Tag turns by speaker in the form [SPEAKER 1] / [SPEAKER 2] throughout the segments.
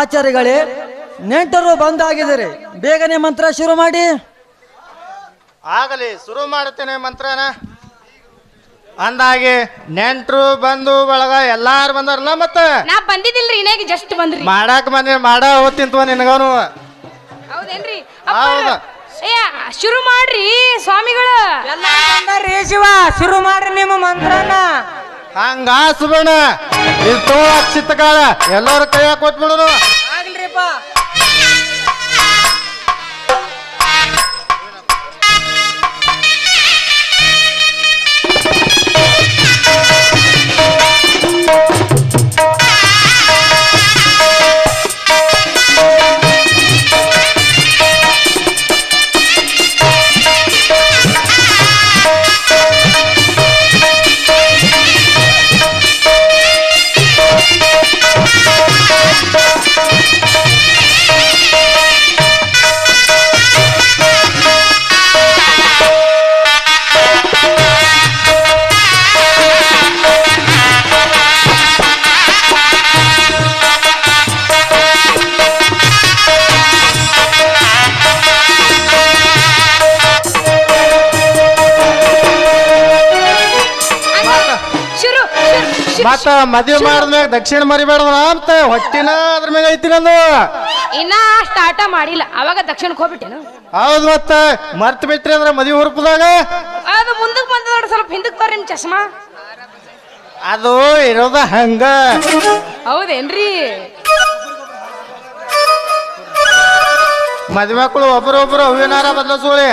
[SPEAKER 1] ಆಚಾರ್ಯಗಳೇ, ನೆಂಟರು ಬಂದಾಗಿದ್ದಾರೆ, ಬೇಗನೆ ಮಂತ್ರ ಶುರು ಮಾಡಿ.
[SPEAKER 2] ಆಗಲಿ, ಶುರು ಮಾಡುತ್ತೇನೆ ಮಂತ್ರನ. ಅಂದಾಗೆ ನೆಂಟ್ರು ಬಂದು ಬಳಗ ಎಲ್ಲಾರು ಬಂದಾರಲ್ಲ. ಮತ್ತೆ
[SPEAKER 3] ನಾ ಬಂದಿದ್ದಿಲ್ರಿ, ಇನ್ನಾಗಿ ಜಸ್ಟ್ ಬಂದ್ರಿ.
[SPEAKER 2] ಮಾಡಾಕ ಬಂದಿ ಮಾಡ ಓದ್ತಿಂತವ ನಿನಗನು.
[SPEAKER 3] ಹೌದೇನ್ರಿ?
[SPEAKER 2] ಹೌದಾ,
[SPEAKER 3] ಶುರು ಮಾಡ್ರಿ ಸ್ವಾಮಿಗಳು.
[SPEAKER 4] ಶಿವ ಶುರು ಮಾಡ್ರಿ ನಿಮ್ಮ ಮಂತ್ರನ.
[SPEAKER 2] ಹಂಗ ಸುಬಣ್ಣ ಇದು ಅಕ್ಷಿತ ಕಾಳ ಎಲ್ಲರೂ ಕೈಯಾಗ ಕೊಟ್ಬಿಡುನು.
[SPEAKER 4] ಆಗ್ಲ್ರಿಪ್ಪ.
[SPEAKER 2] ಮತ್ತ ಮದ್ವೆ ಮಾಡಿದ್ಮ್ಯಾಗ ದಕ್ಷಿಣ ಮರಿಬೇಡ ಅಂತ ಹೊಟ್ಟಿನ ಅದ್ರ ಮ್ಯಾಗ ಐತಿ ನಂದು.
[SPEAKER 3] ಇನ್ನ ಸ್ಟಾರ್ಟ ಮಾಡಿಲ್ಲ, ಅವಾಗ ದಕ್ಷಿಣಕ್ಕೆ ಹೋಗ್ಬಿಟ್ಟೇನು.
[SPEAKER 2] ಹೌದು, ಮತ್ತ ಮರ್ತ್ ಬಿಟ್ರಿ ಅಂದ್ರ ಮದ್ವೆ ಹುರುಪದಾಗ
[SPEAKER 3] ಅದು ಮುಂದಕ್ಕೆ ಬಂದ ನೋಡಿ, ಸ್ವಲ್ಪ ಹಿಂದಕ್ಕೆ ಬರ್ರಿ ನಿಮ್ ಚಶ್ಮಾ.
[SPEAKER 2] ಅದು ಇರೋದ ಹಂಗ.
[SPEAKER 3] ಹೌದೇನ್ರಿ?
[SPEAKER 2] ಮದ್ವೆ ಮಕ್ಕಳು ಒಬ್ಬರೊಬ್ಬರು ಹೂವಿನಾರ ಬದಲಿಸೋಳಿ.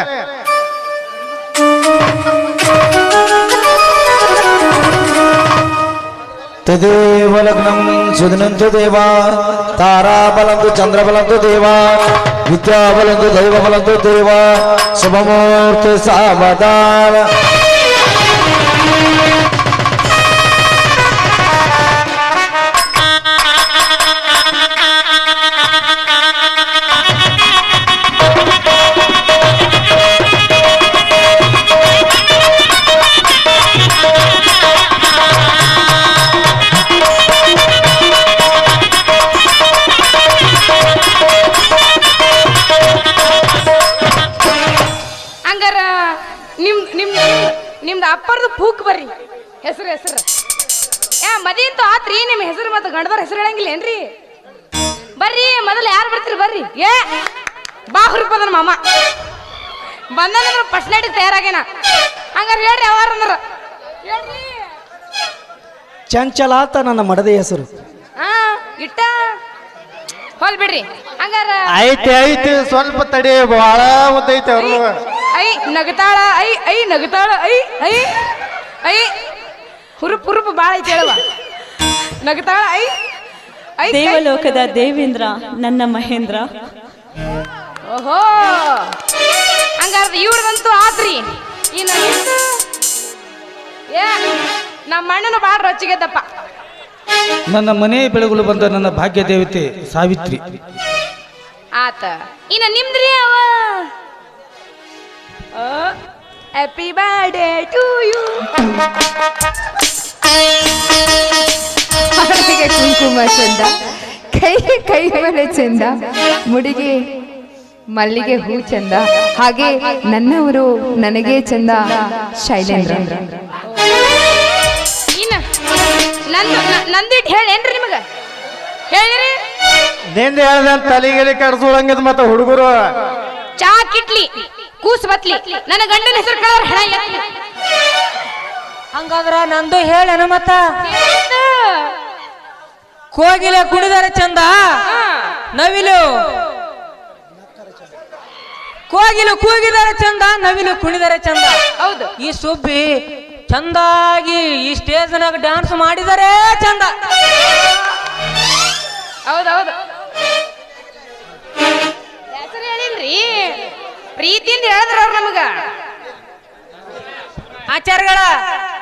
[SPEAKER 1] ತದೇವ ಲಗ್ನಂ ಸುದಿನಂತು ದೇವ, ತಾರಾಬಲಂತು ಚಂದ್ರಬಲಂತು ದೇವ, ವಿದ್ಯಾಬಲಂತು ದೈವಬಲಂತು ದೇವ, ಶುಭಮೂರ್ತಿ ಸಾವಧಾನ.
[SPEAKER 3] ನಿಮ್ದು ಅಪ್ಪರ್ದು ಪೂಕ್ ಬರ್ರಿ. ಹೆಸರು ಮದಿ ಅಂತೂ ಆತ್ರಿ. ನಿಮ್ಮ ಹೆಸರು ಮತ್ತು ಗಂಡದವ್ರ ಹೆಸರು ಹೇಳಂಗಿಲ್ಲ ಏನ್ರಿ? ಬರ್ರಿ, ಮೊದಲು ಯಾರು ಬರ್ತೀರಿ ಬರ್ರಿ. ಬಾ ಹುರುಪದನ ಮಾಮ ಬಂದಂದ್ರ ಫಸ್ಟ್ ನೈಟ್ ತಯಾರಾಗೇನ. ಹಂಗಾರ ಹೇಳ್ರಿ ಯಾವಾರ ಅಂದ್ರ ಹೇಳ್ರಿ.
[SPEAKER 1] ಚಂಚಲ ಅಂತ ನನ್ನ ಮಡದಿ ಹೆಸರು.
[SPEAKER 3] ಇಟ್ಟ ಹೋಲ್ ಬಿಡ್ರಿ. ಹಂಗಾರ
[SPEAKER 2] ಐತಿ ಸ್ವಲ್ಪ ತಡಿ, ಬಹಳ ಮುದ್ದೈತಿ ಅವ್ರು.
[SPEAKER 3] ಐ ನಗತಾಳ, ಐ ನಗತಾಳ, ಐ ಹುರುಪು ಬಾಳ ಐತಿ ಹೇಳವ. ನಗತಾಳ, ಐ
[SPEAKER 5] ದೇವಲೋಕದ ದೇವೇಂದ್ರ ನನ್ನ ಮಹೇಂದ್ರ.
[SPEAKER 3] ಓಹೋ, ಹಂಗಾರ ಇವ್ರದಂತೂ ಆದ್ರಿ. ಇನ್ನು ನಮ್ಮ ಅಣ್ಣನ ಬಾಳ ರೊಚ್ಚಿಗೆದ್ದಪ್ಪ.
[SPEAKER 1] ನನ್ನ ಮನೆ ಬೆಳಗುಲು ಬಂದ ನನ್ನ ಭಾಗ್ಯ ದೇವತೆ ಸಾವಿತ್ರಿ
[SPEAKER 3] ಆತ. ಇನ್ನ ನಿಮ್ದ್ರಿ ಅವ ಹ್ಯಾಪಿ ಬರ್ಡೇ ಟು ಯು.
[SPEAKER 6] ಹಾಡಿಗೆ ಕುಂಕುಮ ಚಂದ, ಕೈ ಬಳೆ ಚಂದ, ಮುಡಿಗೆ ಮಲ್ಲಿಗೆ ಹೂ ಚಂದ, ಹಾಗೆ ನನ್ನವರು ನನಗೆ ಚಂದ ಶೈಲೇಂದ್ರ.
[SPEAKER 3] ಇನ್ನ ನಂದಿಟ್ ಹೇಳೇನ್ರಿ ನಿಮಗ? ಹೇಳಿರಿ.
[SPEAKER 2] ನಿಂದ ಹೇಳ್ದ ತಲೆಗಿಲಿ ಕಡ್ಸೋಳಂಗಿದ್ ಮತ್ತ ಹುಡುಗರು
[SPEAKER 3] ಚಾ ಕಿಟ್ಲಿ ಕೂಸ್ ಬತ್ಲಿ ನನ್ನ ಗಂಡನ ಹೆಸರು ಕೇಳೋರ್ ಹಣ ಎತ್ಲಿ.
[SPEAKER 4] ಹಂಗಾದ್ರ ನಂದು ಹೇಳೇನ ಮತ್ತ? ಕೋಗಿಲ ಕುಣಿದರ ಚಂದ, ನವಿಲು ಕೋಗಿಲು ಕೂಗಿದರ ಚಂದ, ನವಿಲು ಕುಣಿದರ ಚಂದ.
[SPEAKER 3] ಹೌದು,
[SPEAKER 4] ಈ ಸುಬ್ಬಿ ಚಂದಾಗಿ ಈ ಸ್ಟೇಜ್ನಾಗ ಡ್ಯಾನ್ಸ್ ಮಾಡಿದರೆ ಚಂದ.
[SPEAKER 3] ಹೌದೌದು, ಹೆಸರು ಹೇಳಿಲ್ರಿ, ಪ್ರೀತಿಯಿಂದ ಹೇಳಿದ್ರ ಅವ್ರು ನಮಗ.
[SPEAKER 4] ಆಚಾರ್ಯಗಳ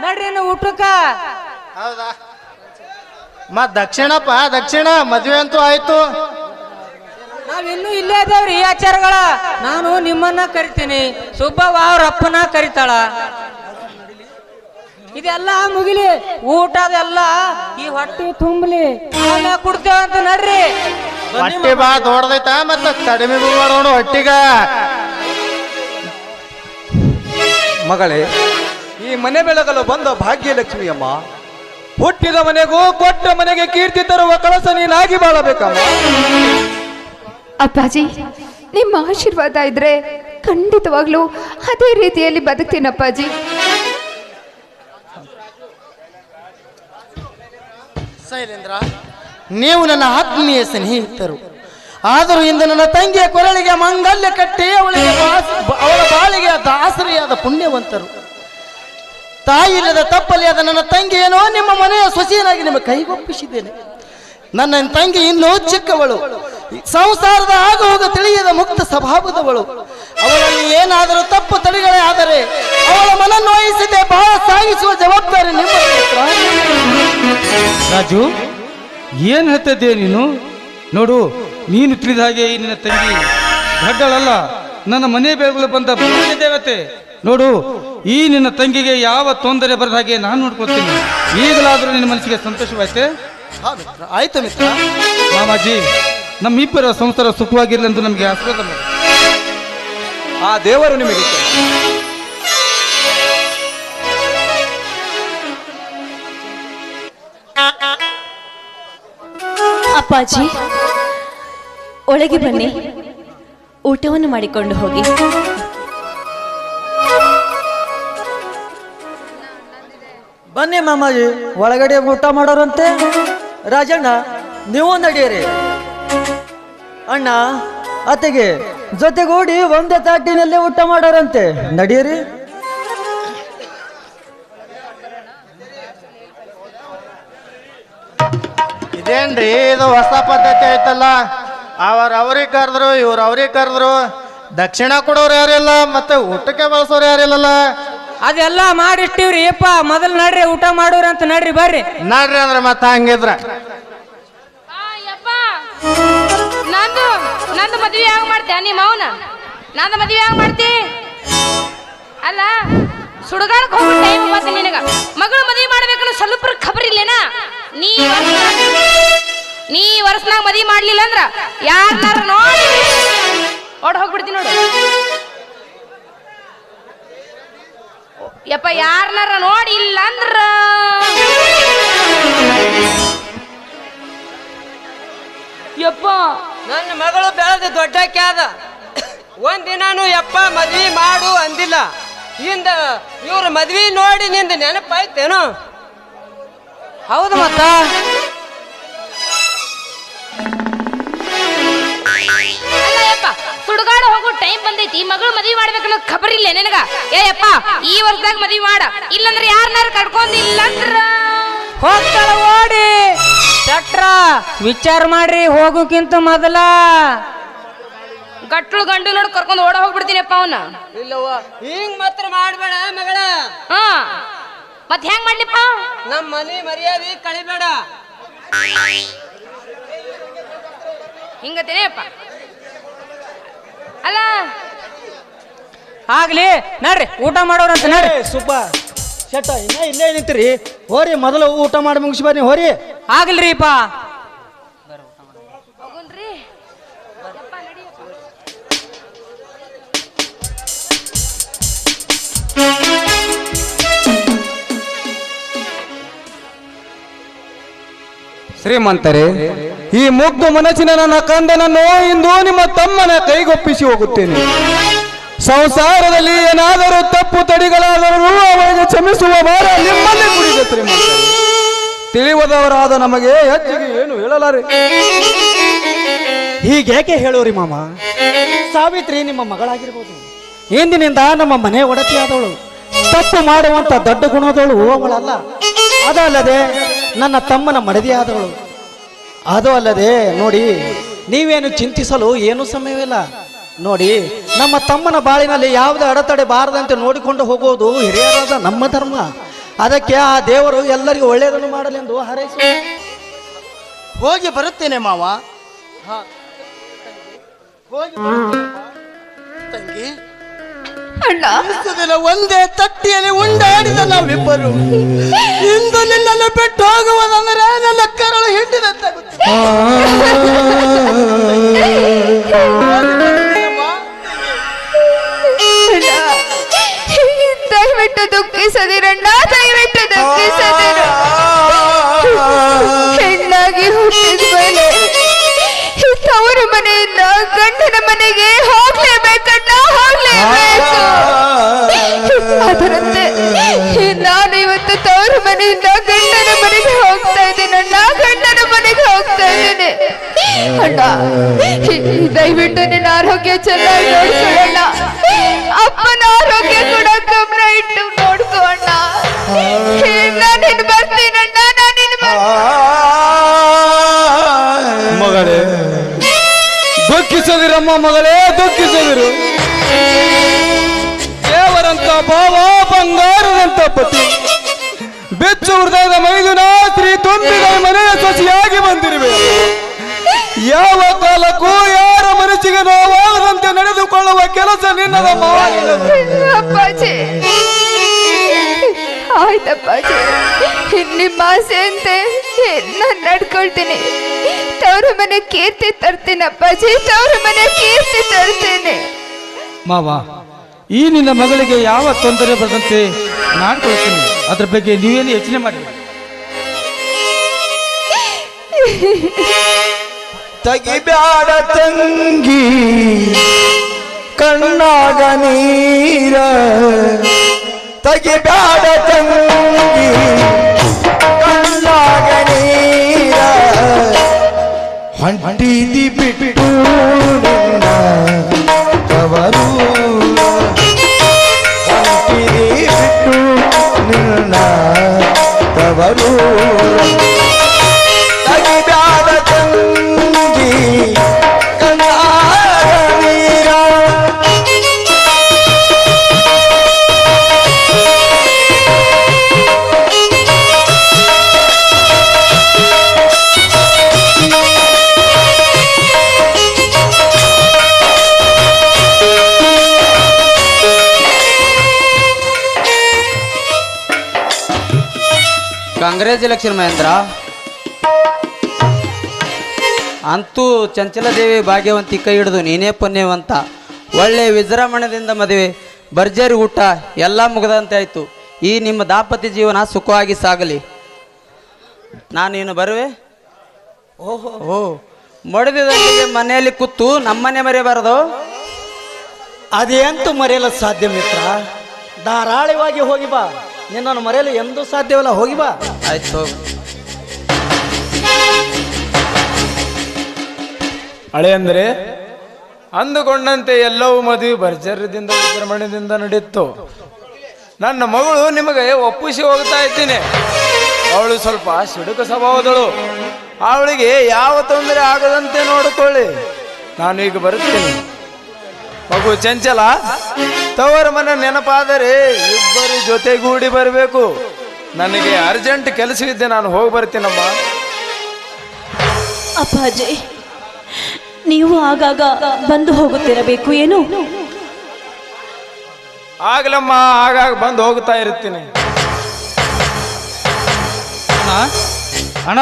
[SPEAKER 4] ನೋಡ್ರಿ ಊಟಕ್ಕ.
[SPEAKER 2] ಹೌದಾ? ಮತ್ ದಕ್ಷಿಣಪ್ಪ, ದಕ್ಷಿಣ ಮದ್ವೆ ಅಂತೂ ಆಯ್ತು.
[SPEAKER 4] ನಾವಿನ್ನೂ ಇಲ್ಲೇ ಇದ್ದೇವ್ರಿ ಆಚಾರ್ಯಗಳ. ನಾನು ನಿಮ್ಮನ್ನ ಕರಿತೀನಿ, ಸುಬ್ಬವ್ವ ಅವ್ರ ಅಪ್ಪನ ಕರಿತಾಳ. ಇದೆಲ್ಲ ಮುಗಿಲಿ, ಊಟದೆಲ್ಲ ಈ ಹೊಟ್ಟೆ ತುಂಬಲಿ, ಕುಡ್ತೇವಂತ ನಡ್ರಿ.
[SPEAKER 2] ಹೊಟ್ಟಿ ಬಾ ದೊಡ್ಡದೈತ ಮತ್ತ ಕಡಿಮೆ ಮಾಡೋಣ ಹೊಟ್ಟಿಗ.
[SPEAKER 7] ಮಗಳೇ, ಈ ಮನೆ ಬೆಳಗಲು ಬಂದ ಭಾಗ್ಯಲಕ್ಷ್ಮಿ ಅಮ್ಮ. ಹುಟ್ಟಿದ ಮನೆಗೂ ಕೊಟ್ಟ ಮನೆಗೆ ಕೀರ್ತಿ ತರುವ ಕಳಸ ನೀನಾಗಿ ಬಾಳಬೇಕಮ್ಮ.
[SPEAKER 6] ಅಪ್ಪಾಜಿ, ನಿಮ್ಮ ಆಶೀರ್ವಾದ ಇದ್ರೆ ಖಂಡಿತವಾಗ್ಲೂ ಅದೇ ರೀತಿಯಲ್ಲಿ ಬದುಕ್ತೀನಿ ಅಪ್ಪಾಜಿ.
[SPEAKER 2] ಶೈಲೇಂದ್ರ, ನೀವು ನನ್ನ ಆತ್ಮೀಯ ಸ್ನೇಹಿತರು. ಆದರೂ ಇಂದು ನನ್ನ ತಂಗಿಯ ಕೊರಳಿಗೆ ಮಂಗಲ್ಯ ಕಟ್ಟಿ ಅವಳ ಬಾಳಿಗೆ ದಾಸರಿಯಾದ ಪುಣ್ಯವಂತರು. ತಾಯಿಲ್ಲದ ತಪ್ಪಲಿಯಾದ ನನ್ನ ತಂಗಿಯೇನೋ ನಿಮ್ಮ ಮನೆಯ ಸೊಸೆಯನಾಗಿ ನಿಮ್ಮ ಕೈಗೊಪ್ಪಿಸಿದ್ದೇನೆ. ನನ್ನ ತಂಗಿ ಇನ್ನೂ ಚಿಕ್ಕವಳು, ಸಂಸಾರದ ಆಗುವಾಗ ತಿಳಿಯದ ಮುಕ್ತ ಸ್ವಭಾವದವಳು. ಅವಳಲ್ಲಿ ಏನಾದರೂ ತಪ್ಪು ತಡೆಗಳೇ ಆದರೆ ಅವಳ ಮನ ನೋಯಿಸದೆ ಬಹಳ ಸಾಗಿಸುವ ಜವಾಬ್ದಾರಿ ನಿಮ್ಮ ಹತ್ರ.
[SPEAKER 1] ರಾಜು, ಏನು ಹೇಳ್ತಿದ್ದೆ ನೀನು? ನೋಡು, ನೀನು ತಿಳಿದ ಹಾಗೆ ಈ ನಿನ್ನ ತಂಗಿ ದೊಡ್ಡಳಲ್ಲ, ನನ್ನ ಮನೆ ಬೆಳಗಲು ಬಂದ ಭಾಗ್ಯ ದೇವತೆ. ನೋಡು, ಈ ನಿನ್ನ ತಂಗಿಗೆ ಯಾವ ತೊಂದರೆ ಬರದ ಹಾಗೆ ನಾನು ನೋಡ್ಕೊಳ್ತೀನಿ. ಈಗಲಾದರೂ ನಿನ್ನ ಮನಸ್ಸಿಗೆ ಸಂತೋಷವಾಯ್ತೆ?
[SPEAKER 2] ಆಯ್ತು ಮಿತ್ರ.
[SPEAKER 1] ಮಾಮಾಜಿ, ನಮ್ಮಿಬ್ಬರ ಸಂಸಾರ ಸುಖವಾಗಿರಲಿ ಎಂದು ನಮಗೆ ಆಶೀರ್ವಾದ ಮಾಡಿ.
[SPEAKER 7] ಆ ದೇವರು ನಿಮಗೆ
[SPEAKER 5] ಅಪ್ಪಾಜಿ, ಒಳಗೆ ಬನ್ನಿ, ಊಟವನ್ನು ಮಾಡಿಕೊಂಡು ಹೋಗಿ.
[SPEAKER 8] ಬನ್ನಿ ಮಾಮಾಜಿ, ಒಳಗಡೆ ಊಟ ಮಾಡೋರಂತೆ. ರಾಜಣ್ಣ, ನೀವು ನಡೀರಿ. ಅಣ್ಣ ಅತ್ತೆಗೆ ಜೊತೆಗೂಡಿ ಒಂದೇ ತಾಟಿನಲ್ಲೇ ಊಟ ಮಾಡೋರಂತೆ, ನಡೀರಿ.
[SPEAKER 2] ಇದೇನ್ರಿ ಇದು ಹೊಸ ಪದ್ಧತಿ ಆಯ್ತಲ್ಲ? ಅವ್ರಿಗೆ ಕರೆದ್ರು, ಅವ್ರಿಗೆ ಕರೆದ್ರು, ದಕ್ಷಿಣ ಕೊಡೋರು ಯಾರಿಲ್ಲ, ಮತ್ತೆ ಊಟಕ್ಕೆ ಬಳಸೋರು ಯಾರಿಲ್ಲಲ್ಲ.
[SPEAKER 4] ಅದೆಲ್ಲ ಮಾಡಿಟ್ಟಿವ್ರಿ ಯಪ್ಪ. ಮೊದಲು ನಡ್ರಿ, ಊಟ ಮಾಡೋರು ಅಂತ ನಡ್ರಿ, ಬರ್ರಿ.
[SPEAKER 2] ನಡ್ರಿ ಅಂದ್ರೆ ಮತ್ತೆ ಹಂಗಿದ್ರ
[SPEAKER 3] ನಂದು ಮದ್ವೆ ಯಾವಾಗ ಮಾಡ್ತೀಯ ನಿಮ್ಮ ಅವನ? ನಂದು ಮದ್ವೆ ಯಾವಾಗ ಮಾಡ್ತಿ? ಅಲ್ಲ, ಸುಡುಗಾಡಕ್ ಹೋಗೋ ಟೈಮ್ ಬಂತ ನಿನಗ. ಮಗಳು ಮದ್ವೆ ಮಾಡ್ಬೇಕನ್ನೋ ಸ್ವಲ್ಪ ಖಬರ್ ಇಲ್ಲೇನ? ನೀ ವರ್ಷನಾಗ ಮದ್ವೆ ಮಾಡ್ಲಿಲ್ಲ ಅಂದ್ರ ಯಾರನ್ನಾರ ನೋಡಿ ಓಡ್ ಹೋಗ್ಬಿಡ್ತೀನಿ ನೋಡು. ಯಪ್ಪ, ಯಾರನ್ನಾರ ನೋಡಿ ಇಲ್ಲ ಅಂದ್ರ ಯಪ್ಪ,
[SPEAKER 4] ನನ್ನ ಮಗಳು ಬೆಳೆದು ದೊಡ್ಡಕ್ಕೆ ಆದ. ಒಂದಿನಾನು ಯಪ್ಪ ಮದ್ವಿ ಮಾಡು ಅಂದಿಲ್ಲ. ಇಂದ ಇವ್ರ ಮದ್ವಿ ನೋಡಿ ನಿಂದ ನೆನಪಾಯ್ತೇನು? ಹೌದು ಮತ್ತ.
[SPEAKER 3] ಅಲ್ಲ ಯಪ್ಪ, ಸುಡುಗಾಡ ಹೋಗೋ ಟೈಮ್ ಬಂದೈತಿ. ಮಗಳು ಮದ್ವಿ ಮಾಡ್ಬೇಕನ್ನೋ ಖಬರ್ ಇಲ್ಲ ನಿನಗ? ಏಯಪ್ಪ, ಈ ವರ್ಷದಾಗ ಮದ್ವಿ ಮಾಡ, ಇಲ್ಲಂದ್ರ ಯಾರನ್ನಾರು ಕಟ್ಕೊಂಡಿಲ್ಲ ಅಂದ್ರ
[SPEAKER 4] ಹೋಗ್ತಾಳ ಓಡಿ. ಚಟ್ರ ವಿಚಾರ ಮಾಡ್ರಿ, ಹೋಗೋಕ್ಕಿಂತ ಮೊದಲ
[SPEAKER 3] ಗಟ್ಲು ಗಂಡು ನೋಡಿ ಕರ್ಕೊಂಡು ಓಡ ಹೋಗ್ಬಿಡ್ತೀನಪ್ಪ ಅವನ್ನ.
[SPEAKER 4] ಇಲ್ಲವ, ಹಿಂಗ್ ಮಾತ್ರ ಮಾಡ್ಬೇಡ ಮಗಳ.
[SPEAKER 3] ಹಾ, ಮತ್ ಹೆಂಗ್ ಮಾಡ್ಲಿಪ್ಪ?
[SPEAKER 4] ನಮ್ಮ ಮನೆ ಮರ್ಯಾದೆ ಕಳಿಬೇಡ.
[SPEAKER 3] ಹಿಂಗತೇನೆಯಪ್ಪ? ಅಲ್ಲ,
[SPEAKER 4] ಆಗ್ಲಿ ನಡ್ರಿ, ಊಟ ಮಾಡೋರಂತ ನಡ್ರಿ.
[SPEAKER 8] ಸುಬ್ಬ ಶೆಟ್ಟ, ಇನ್ನ ಇಲ್ಲೇ ನಿಂತಿರಿ, ಹೋರಿ. ಮೊದಲು ಊಟ ಮಾಡಿ ಮುಗಿಸಿ ಬರ್ರಿ, ಹೋರಿ.
[SPEAKER 4] ಆಗ್ಲ್ರಿಪ್ಪ.
[SPEAKER 3] ಹೋಗುನ್ರಿ.
[SPEAKER 7] ಶ್ರೀಮಂತರೇ, ಈ ಮುಗ್ಧ ಮನಸ್ಸಿನ ನನ್ನ ಕಂದನನ್ನು ಇಂದು ನಿಮ್ಮ ತಮ್ಮನ ಕೈಗೊಪ್ಪಿಸಿ ಹೋಗುತ್ತೇನೆ. ಸಂಸಾರದಲ್ಲಿ ಏನಾದರೂ ತಪ್ಪು ತಡಿಗಳಾದರೂ ಅವರಿಗೆ ಕ್ಷಮಿಸುವ ಭಾರ ನಿಮ್ಮಲ್ಲಿ ಮುಡಿದೆ. ಶ್ರೀಮಂತರೇ, ತಿಳಿವದವರಾದ ನಮಗೆ ಹೆಚ್ಚಿಗೆ ಏನು ಹೇಳಲಾರೆ.
[SPEAKER 8] ಹೀಗೇಕೆ ಹೇಳೋರಿ ಮಾಮ? ಸಾವಿತ್ರಿ ನಿಮ್ಮ ಮಗಳಾಗಿರ್ಬೋದು. ಇಂದಿನಿಂದ ನಮ್ಮ ಮನೆ ಒಡತಿಯಾದವಳು. ತಪ್ಪು ಮಾಡುವಂತ ದೊಡ್ಡ ಗುಣದವಳು ಅವಳಲ್ಲ. ಅದಲ್ಲದೆ ನನ್ನ ತಮ್ಮನ ಮಡದಿಯಾದವಳು. ಅದು ಅಲ್ಲದೆ ನೋಡಿ, ನೀವೇನು ಚಿಂತಿಸಲು ಏನೂ ಸಮಯವಿಲ್ಲ. ನೋಡಿ, ನಮ್ಮ ತಮ್ಮನ ಬಾಳಿನಲ್ಲಿ ಯಾವುದೇ ಅಡೆತಡೆ ಬಾರದಂತೆ ನೋಡಿಕೊಂಡು ಹೋಗುವುದು ಹಿರಿಯರಾದ ನಮ್ಮ ಧರ್ಮ. ಅದಕ್ಕೆ ಆ ದೇವರು ಎಲ್ಲರಿಗೂ ಒಳ್ಳೆಯದನ್ನು ಮಾಡಲೆಂದು ಹಾರೈಸಿ
[SPEAKER 2] ಹೋಗಿ ಬರುತ್ತೇನೆ ಮಾವ. ಹೋಗಿ ತಂಗಿ,
[SPEAKER 6] ಅಣ್ಣ,
[SPEAKER 2] ಇಷ್ಟು ದಿನ ಒಂದೇ ತಟ್ಟಿಯಲ್ಲಿ ಉಂಡಾಡಿದ ನಾವಿಬ್ಬರು ಇಂದು ನಿನ್ನನ್ನು ಬಿಟ್ಟು ಹೋಗುವುದಂದ್ರೆ ನನ್ನ ಕರಳು ಹಿಂಡಿದಂತಾಗುತ್ತೆ.
[SPEAKER 6] ದುಃಖಿಸದಿರಣ್ಣ, ದಯವಿಟ್ಟು ದುಃಖಿಸದಿರು. ಹೆಣ್ಣಾಗಿ ಹುಟ್ಟಿದ ಮೇಲೆ ತವರು ಮನೆಯಿಂದ ಗಂಡನ ಮನೆಗೆ ಹೋಗ್ಲೇಬೇಕಣ್ಣ, ಹೋಗ್ಲೇಬೇಕು. ಅದರಂತೆ ನಾನು ಇವತ್ತು ತವರು ಮನೆಯಿಂದ ಗಂಡನ ಮನೆಗೆ ಹೋಗ್ತಾ ಇದ್ದೀನಣ್ಣ, ಗಂಡನ ಮನೆಗೆ ಹೋಗ್ತಾ ಇದ್ದೇನೆ ಅಣ್ಣ. ದಯವಿಟ್ಟು ನಿನ್ನ ಆರೋಗ್ಯ ಚೆನ್ನಾಗಿ ನೋಡ್ಕೊಳ್ಳೋಣ, ಅಪ್ಪನ ಆರೋಗ್ಯ ಕೂಡ ಗಮನ ಇಟ್ಟು ನೋಡ್ಕೋ ಅಣ್ಣ. ನಾನಿನ್ ಬರ್ತೀನಣ್ಣ, ನಾನಿನ್
[SPEAKER 7] ಮಗಳೇ ದುಃಖಿಸದಿರಮ್ಮ, ಮಗಳೇ ದುಃಖಿಸದಿರು. ದೇವರಂತ ಭಾವ, ಬಂಗಾರದಂತ ಪತಿ, ಬೆಚ್ಚು ಹೃದಯದ ಮೈದುನ ಸ್ತ್ರೀ ತುಂಬಿದ ಮನೆಯ ಸೊಸೆಯಾಗಿ ಬಂದಿರುವೆ. ಯಾವ ಕಾಲಕ್ಕೂ ಯಾರ ಮನಸ್ಸಿಗೆ ನೋವಾಗದಂತೆ ನಡೆದುಕೊಳ್ಳುವ ಕೆಲಸ ನಿನ್ನದಮ್ಮ.
[SPEAKER 6] ಅಪ್ಪಾಜಿ ಆಯ್ತಪ್ಪಾಜಿ, ನಿಮ್ಮ ಆಸೆಯಂತೆ ನಾನು ನಡ್ಕೊಳ್ತೀನಿ. ತವರು ಮನೆ ಕೀರ್ತಿ ತರ್ತೀನಿ ಅಪ್ಪಾಜಿ, ತವರು ಮನೆ ಕೀರ್ತಿ ತರ್ತೇನೆ.
[SPEAKER 1] ಮಾವ, ಈ ನಿನ್ನ ಮಗಳಿಗೆ ಯಾವ ತೊಂದರೆ ಬರದಂತೆ ಮಾಡ್ಕೊಳ್ತೀನಿ. ಅದ್ರ ಬಗ್ಗೆ ನೀವೇನು ಯೋಚನೆ ಮಾಡಿ.
[SPEAKER 7] ತಗಿಬ್ಯಾಡ ತಂಗಿ ಕಣ್ಣಾಗ ನೀರ, ತಗಿಬ್ಯಾಡ ತಂಗಿ ಕಣ್ಣಾಗ ನೀರ, ಹೊಂಟಿದಿ ಬಿಟ್ಟು ನಿನ್ನ ತವರು, ಹೊಂಟಿದಿ ಬಿಟ್ಟು ನಿನ್ನ ತವರು. ತಗಿಬ್ಯಾಡ ತಂಗಿ ಕಣ್ಣಾಗ ನೀರ.
[SPEAKER 4] ಕಂಗ್ರ್ಯಾಚುಲೇಷನ್ ಮಹೇಂದ್ರ. ಅಂತೂ ಚಂಚಲದೇವಿ ಭಾಗ್ಯವಂತಿ ಕೈ ಹಿಡಿದು ನೀನೇ ಪುಣ್ಯವಂತ. ಒಳ್ಳೆ ವಿಜೃಂಭಣೆಯಿಂದ ಮದುವೆ, ಭರ್ಜರಿ ಊಟ ಎಲ್ಲ ಮುಗಿದಂತೆ ಆಯಿತು. ಈ ನಿಮ್ಮ ದಾಂಪತ್ಯ ಜೀವನ ಸುಖವಾಗಿ ಸಾಗಲಿ. ನಾನೇನು ಬರುವೆ. ಓಹೋ ಮಡಿದಿದ್ದಂಗೆ ಮನೆಯಲ್ಲಿ ಕೂತು ನಮ್ಮನೆ ಮರೆಯಬಾರದು.
[SPEAKER 8] ಅದೇಂತೂ ಮರೆಯಲು ಸಾಧ್ಯ ಮಿತ್ರ. ಧಾರಾಳವಾಗಿ ಹೋಗಿ ಬಾ, ನಿನ್ನನ್ನು ಮರೆಯಲು ಎಂದೂ ಸಾಧ್ಯವಲ್ಲ. ಹೋಗಿ ಬಾ.
[SPEAKER 4] ಆಯ್ತು.
[SPEAKER 7] ಹಳೆ ಅಂದರೆ ಅಂದುಕೊಂಡಂತೆ ಎಲ್ಲವೂ ಮದುವೆ ಭರ್ಜರ್ಯದಿಂದ ವಿಜೃಂಭಣೆಯಿಂದ ನಡೆಯಿತು. ನನ್ನ ಮಗಳು ನಿಮಗೆ ಒಪ್ಪಿಸಿ ಹೋಗ್ತಾ ಇದ್ದೀನಿ. ಅವಳು ಸ್ವಲ್ಪ ಸಿಡುಕು ಸ್ವಭಾವದಳು. ಅವಳಿಗೆ ಯಾವ ತೊಂದರೆ ಆಗದಂತೆ ನೋಡಿಕೊಳ್ಳಿ. ನಾನು ಈಗ ಬರುತ್ತೇನೆ. ಮಗು ಚಂಚಲ, ತವರ ಮನೆ ನೆನಪಾದರೆ ಇಬ್ಬರು ಜೊತೆಗೂಡಿ ಬರಬೇಕು. ನನಗೆ ಅರ್ಜೆಂಟ್ ಕೆಲಸವಿದ್ದೆ, ನಾನು ಹೋಗಿ ಬರ್ತೀನಮ್ಮ.
[SPEAKER 5] ಅಪ್ಪಾಜಿ, ನೀವು ಆಗಾಗ ಬಂದು ಹೋಗುತ್ತಿರಬೇಕು ಏನು?
[SPEAKER 7] ಆಗ್ಲಮ್ಮ, ಆಗಾಗ ಬಂದು ಹೋಗ್ತಾ ಇರ್ತೀನಿ.
[SPEAKER 1] ಅಣ್ಣ,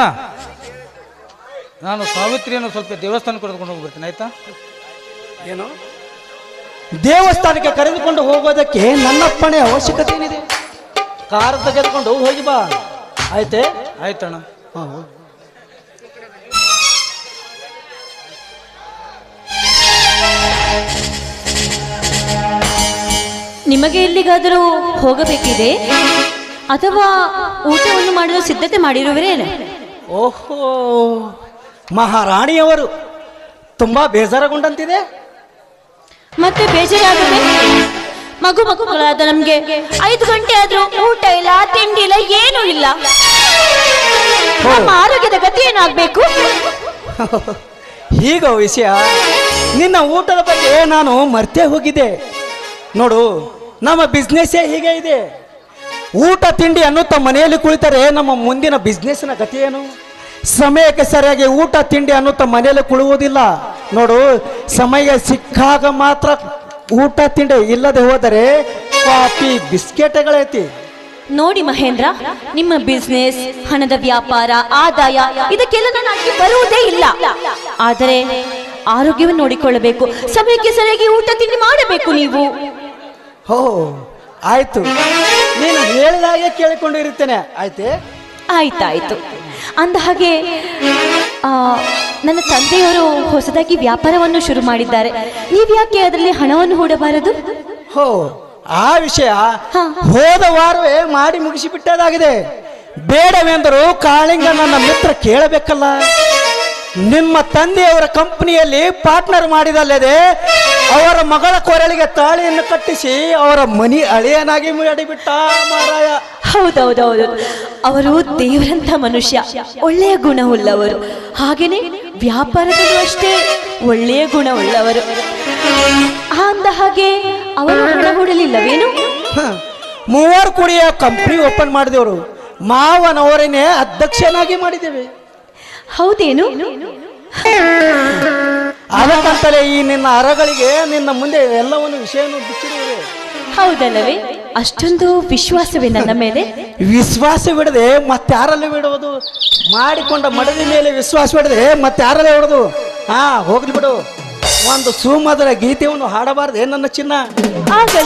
[SPEAKER 1] ನಾನು ಸಾವಿತ್ರಿಯನ್ನು ಸ್ವಲ್ಪ ದೇವಸ್ಥಾನಕ್ಕೆ ಕರೆದುಕೊಂಡು ಹೋಗ್ಬಿಡ್ತೀನಿ, ಆಯ್ತಾ?
[SPEAKER 8] ಏನು ದೇವಸ್ಥಾನಕ್ಕೆ ಕರೆದುಕೊಂಡು ಹೋಗೋದಕ್ಕೆ ನನ್ನಪ್ಪಣೆ ಅವಶ್ಯಕತೆ ಏನಿದೆ? ಕಾರ್ ತೆಗೆದುಕೊಂಡು ಹೋಗಿ ಬಾ. ಆಯ್ತೆ?
[SPEAKER 1] ಆಯ್ತಣ್ಣ.
[SPEAKER 5] ನಿಮಗೆ ಎಲ್ಲಿಗಾದರೂ ಹೋಗಬೇಕಿದೆ ಅಥವಾ ಊಟವನ್ನು ಮಾಡಲು ಸಿದ್ಧತೆ ಮಾಡಿರುವಿರೇನು?
[SPEAKER 8] ಓಹೋ, ಮಹಾರಾಣಿಯವರು ತುಂಬಾ ಬೇಜಾರಗೊಂಡಂತಿದೆ.
[SPEAKER 5] ಮತ್ತೆ ಬೇಜಾರಾಗದೆ ಮಗುಗಳಾದ ನಮ್ಗೆ 5 ಗಂಟೆ ಆದ್ರೂ ಊಟ ಇಲ್ಲ, ತಿಂಡಿ ಇಲ್ಲ, ಏನೂ ಇಲ್ಲ. ನಮ್ಮ ಆರೋಗ್ಯದ ಗತಿ ಏನಾಗಬೇಕು?
[SPEAKER 8] ಈಗ ವಿಷಯ, ನಿನ್ನ ಊಟದ ಬಗ್ಗೆ ನಾನು ಮರ್ತೇ ಹೋಗಿದ್ದೆ. ನೋಡು, ನಮ್ಮ ಬಿಸ್ನೆಸ್ಸೇ ಹೀಗೆ ಇದೆ. ಊಟ ತಿಂಡಿ ಅನ್ನುತ್ತಾ ಮನೆಯಲ್ಲಿ ಕುಳಿತರೆ ನಮ್ಮ ಮುಂದಿನ ಬಿಸ್ನೆಸ್ನ ಗತಿ ಏನು? ಸಮಯಕ್ಕೆ ಸರಿಯಾಗಿ ಊಟ ತಿಂಡಿ ಅನ್ನುತ್ತಾ ಮನೆಯಲ್ಲಿ ಕುಳುವುದಿಲ್ಲ. ನೋಡು, ಸಮಯ ಸಿಕ್ಕಾಗ ಮಾತ್ರ ಊಟ ತಿಂಡಿ, ಇಲ್ಲದೆ ಹೋದರೆ ಕಾಫಿ ಬಿಸ್ಕೆಟ್ಗಳೈತಿ.
[SPEAKER 5] ನೋಡಿ ಮಹೇಂದ್ರ, ನಿಮ್ಮ ಬಿಸ್ನೆಸ್, ಹಣದ ವ್ಯಾಪಾರ, ಆದಾಯ ಇದಕ್ಕೆಲ್ಲ ನಾನು ಅಡ್ಡಿ ಬರುವುದೇ ಇಲ್ಲ. ಆದರೆ ಆರೋಗ್ಯವನ್ನು ನೋಡಿಕೊಳ್ಳಬೇಕು. ಸಮಯಕ್ಕೆ ಸರಿಯಾಗಿ ಊಟ ತಿಂಡಿ ಮಾಡಬೇಕು ನೀವು.
[SPEAKER 8] ಹೋ, ಆಯ್ತು. ನೀನು ಹೇಳಿದಾಗೆ ಕೇಳಿಕೊಂಡು ಇರುತ್ತೇನೆ ಆಯ್ತೆ.
[SPEAKER 5] ಆಯ್ತಾಯ್ತು. ಅಂದ ಹಾಗೆ ನನ್ನ ತಂದೆಯವರು ಹೊಸದಾಗಿ ವ್ಯಾಪಾರವನ್ನು ಶುರು ಮಾಡಿದ್ದಾರೆ. ನೀವ್ಯಾಕೆ ಅದರಲ್ಲಿ ಹಣವನ್ನು ಹೂಡಬಾರದು?
[SPEAKER 8] ಹೋ, ಆ ವಿಷಯ
[SPEAKER 5] ಹಾ.
[SPEAKER 8] ಹೋದ ವಾರವೇ ಮಾಡಿ ಮುಗಿಸಿಬಿಟ್ಟದಾಗಿದೆ. ಬೇಡವೆಂದರು ಕಾಳಿಂಗ ನನ್ನ ಮಿತ್ರ ಕೇಳಬೇಕಲ್ಲ. ನಿಮ್ಮ ತಂದೆಯವರ ಕಂಪನಿಯಲ್ಲಿ ಪಾರ್ಟ್ನರ್ ಮಾಡಿದಲ್ಲದೆ ಅವರ ಮಗಳ ಕೊರಳಿಗೆ ತಾಳಿಯನ್ನು ಕಟ್ಟಿಸಿ ಅವರ ಮನಿ ಅಳಿಯನಾಗಿ ಮಾಡಿಬಿಟ್ಟ ಮಾರಾಯ.
[SPEAKER 5] ಹೌದೌದೌದು, ಅವರು ದೇವರಂತ ಮನುಷ್ಯ, ಒಳ್ಳೆಯ ಗುಣವುಳ್ಳವರು. ಹಾಗೇನೆ ವ್ಯಾಪಾರದಲ್ಲೂ ಅಷ್ಟೇ ಒಳ್ಳೆಯ ಗುಣವುಳ್ಳವರು. ಅಂದ ಹಾಗೆ ಅವರು ಹಣ ಹೂಡಲಿಲ್ಲವೇನು?
[SPEAKER 8] ಮೂವರು ಕೂಡಿಯ ಕಂಪನಿ ಓಪನ್ ಮಾಡಿದೆವರು. ಮಾವನವರನ್ನೇ ಅಧ್ಯಕ್ಷನಾಗಿ ಮಾಡಿದ್ದೇವೆ.
[SPEAKER 5] ಹೌದೇನು?
[SPEAKER 8] ಅದಕ್ಕಂತಲೇ ಈ ನಿನ್ನ ಅರಗಳಿಗೆ ನಿನ್ನ ಮುಂದೆ ಎಲ್ಲವನ್ನು ವಿಷಯವನ್ನು ಬಿಚ್ಚಿರುವೆ.
[SPEAKER 5] ಹೌದಲ್ಲವೇ? ಅಷ್ಟೊಂದು ವಿಶ್ವಾಸವೇ ನನ್ನ ಮೇಲೆ?
[SPEAKER 8] ವಿಶ್ವಾಸ ಬಿಡದೆ ಮತ್ತಾರಲ್ಲಿ ಬಿಡುವುದು? ಮಾಡಿಕೊಂಡ ಮಡದಿ ಮೇಲೆ ವಿಶ್ವಾಸ ಬಿಡದೆ ಮತ್ತಾರಲ್ಲೇ ಬಿಡುದು? ಹಾ, ಹೋಗ್ಲಿ ಬಿಡು. ಒಂದು ಸುಮಧುರ ಗೀತೆಯನ್ನು ಹಾಡಬಾರ್ದೆ ನನ್ನ ಚಿನ್ನ?
[SPEAKER 5] ಆಗಲಿ